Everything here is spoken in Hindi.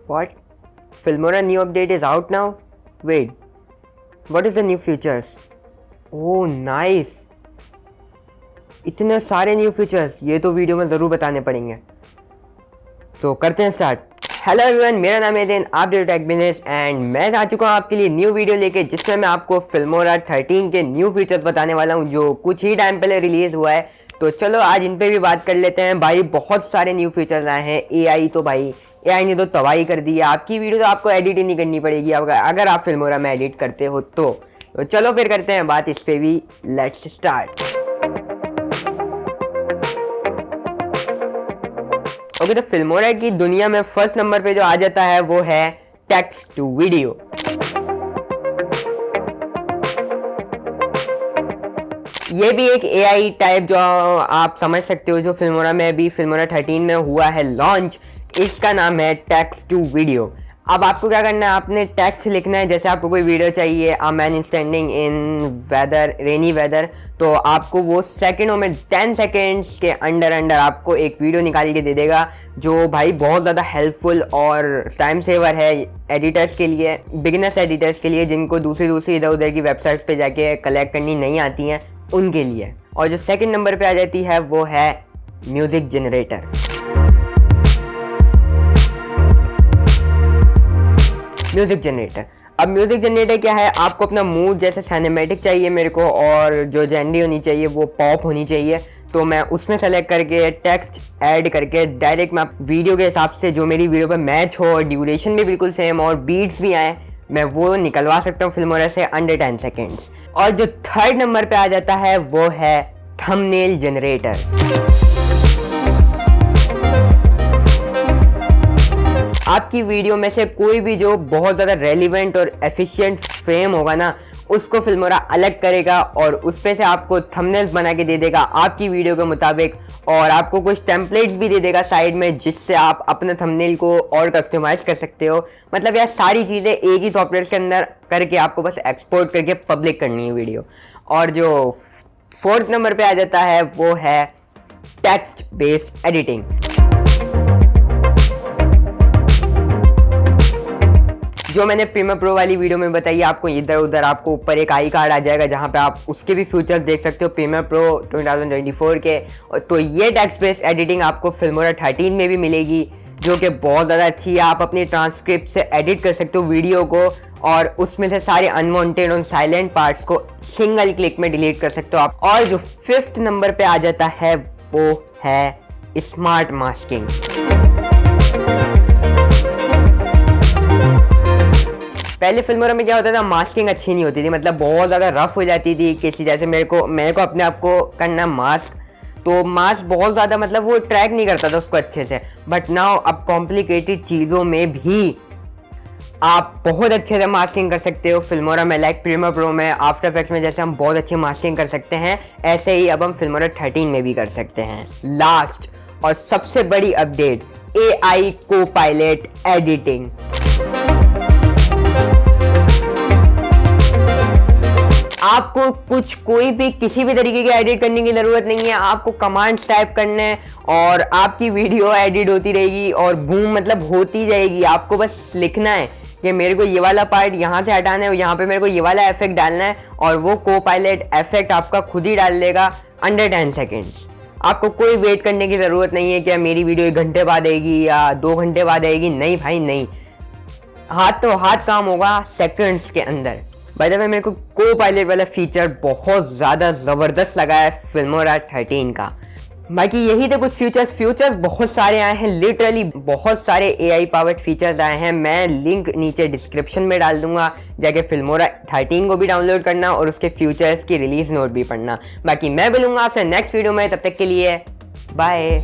What? Filmora new update is out now? Wait, what is the new features? Oh nice! इतने सारे न्यू फीचर्स, ये तो वीडियो में ज़रूर बताने पड़ेंगे। तो करते हैं स्टार्ट। हेलो एवरीवन, मेरा नाम है ज़ैन, आप देखो टेक बिजनेस एंड मैं आ चुका हूँ आपके लिए न्यू वीडियो लेके, जिसमें मैं आपको फिल्मोरा 13 के न्यू फीचर्स बताने वाला हूँ जो कुछ ही टाइम पहले रिलीज़ हुआ है। तो चलो आज इन पे भी बात कर लेते हैं। भाई बहुत सारे न्यू फीचर्स आए हैं। एआई तो भाई एआई ने तो तबाही कर दी है। आपकी वीडियो तो आपको एडिट ही नहीं करनी पड़ेगी अगर आप फिल्मोरा में एडिट करते हो तो चलो फिर करते हैं बात इस पे भी। Let's start. ओके, तो फिल्मोरा की दुनिया में फर्स्ट नंबर पे जो आ जाता है वो है टेक्स्ट टू वीडियो। ये भी एक एआई टाइप जो आप समझ सकते हो, जो फिल्मोरा में भी फिल्मोरा 13 में हुआ है लॉन्च। इसका नाम है टेक्स्ट टू वीडियो। अब आपको क्या करना है, आपने टेक्स्ट लिखना है। जैसे आपको कोई वीडियो चाहिए, a man standing in weather, rainy weather, तो आपको वो सेकंडों में 10 सेकंड्स के अंडर आपको एक वीडियो निकाल के दे देगा, जो भाई बहुत ज़्यादा हेल्पफुल और टाइम सेवर है एडिटर्स के लिए, बिगिनर्स एडिटर्स के लिए, जिनको दूसरी इधर उधर की वेबसाइट्स पे जाके कलेक्ट करनी नहीं आती हैं, उनके लिए। और जो सेकंड नंबर पे आ जाती है वो है म्यूज़िक जनरेटर। म्यूज़िक जनरेटर, अब म्यूज़िक जनरेटर क्या है, आपको अपना मूड जैसे सिनेमैटिक चाहिए मेरे को, और जो जेंडी होनी चाहिए वो पॉप होनी चाहिए, तो मैं उसमें सेलेक्ट करके टेक्स्ट ऐड करके डायरेक्ट मैं वीडियो के हिसाब से जो मेरी वीडियो पे मैच हो और ड्यूरेशन भी बिल्कुल सेम और बीट्स भी आए, मैं वो निकलवा सकता हूँ फिल्मोरा से अंडर 10 सेकेंड्स। और जो थर्ड नंबर पे आ जाता है वो है थंबनेल जनरेटर। आपकी वीडियो में से कोई भी जो बहुत ज़्यादा रेलिवेंट और एफिशिएंट फ्रेम होगा ना, उसको फिल्मोरा अलग करेगा और उस पे से आपको थंबनेल्स बना के दे देगा आपकी वीडियो के मुताबिक, और आपको कुछ टेम्पलेट्स भी दे देगा साइड में, जिससे आप अपने थंबनेल को और कस्टमाइज कर सकते हो। मतलब यार सारी चीज़ें एक ही सॉफ्टवेयर के अंदर करके आपको बस एक्सपोर्ट करके पब्लिक करनी है वीडियो। और जो फोर्थ नंबर पे आ जाता है वो है टेक्स्ट बेस्ड एडिटिंग। जो मैंने प्रीमियर प्रो वाली वीडियो में बताई, आपको इधर उधर आपको ऊपर एक आई कार्ड आ जाएगा जहां पे आप उसके भी फीचर्स देख सकते हो प्रीमियर प्रो 2024 के। तो ये टेक्स्ट बेस्ड एडिटिंग आपको फिल्मोरा 13 में भी मिलेगी, जो कि बहुत ज़्यादा अच्छी है। आप अपनी ट्रांसक्रिप्ट से एडिट कर सकते हो वीडियो को, और उसमें से सारे अनवांटेड और साइलेंट पार्ट्स को सिंगल क्लिक में डिलीट कर सकते हो आप। और जो फिफ्थ नंबर पे आ जाता है वो है स्मार्ट मास्किंग। पहले फिल्मोरा में क्या होता था, मास्किंग अच्छी नहीं होती थी, मतलब बहुत ज़्यादा रफ हो जाती थी। किसी जैसे मेरे को अपने आप को करना मास्क, तो मास्क बहुत ज़्यादा मतलब वो ट्रैक नहीं करता था उसको अच्छे से। बट नाउ अब कॉम्प्लिकेटेड चीज़ों में भी आप बहुत अच्छे से मास्किंग कर सकते हो फिल्मोरा में। लाइक प्रीमियर प्रो में, आफ्टर इफेक्ट्स में जैसे हम बहुत अच्छी मास्किंग कर सकते हैं, ऐसे ही अब हम फिल्मोरा 13 में भी कर सकते हैं। लास्ट और सबसे बड़ी अपडेट, AI को-पायलट एडिटिंग। आपको कोई भी किसी भी तरीके की एडिट करने की ज़रूरत नहीं है। आपको कमांड्स टाइप करने हैं और आपकी वीडियो एडिट होती रहेगी और बूम मतलब होती जाएगी। आपको बस लिखना है कि मेरे को ये वाला पार्ट यहाँ से हटाना है और यहाँ पे मेरे को ये वाला इफेक्ट डालना है, और वो को-पायलट इफेक्ट आपका खुद ही डाल देगा अंडर 10 सेकेंड्स। आपको कोई वेट करने की ज़रूरत नहीं है कि मेरी वीडियो 1 घंटे बाद आएगी या 2 घंटे बाद आएगी। नहीं भाई नहीं, हाथ तो हाथ काम होगा सेकंड्स के अंदर। बाय द वे मेरे को को-पायलट वाला फीचर बहुत ज़्यादा ज़बरदस्त लगा है फिल्मोरा 13 का। बाकी यही थे कुछ फीचर्स बहुत सारे आए हैं, लिटरली बहुत सारे AI पावर्ड फीचर्स आए हैं। मैं लिंक नीचे डिस्क्रिप्शन में डाल दूंगा, जाके फिल्मोरा 13 को भी डाउनलोड करना और उसके फीचर्स की रिलीज नोट भी पढ़ना। बाकी मैं मिलूंगा आपसे नेक्स्ट वीडियो में, तब तक के लिए बाय।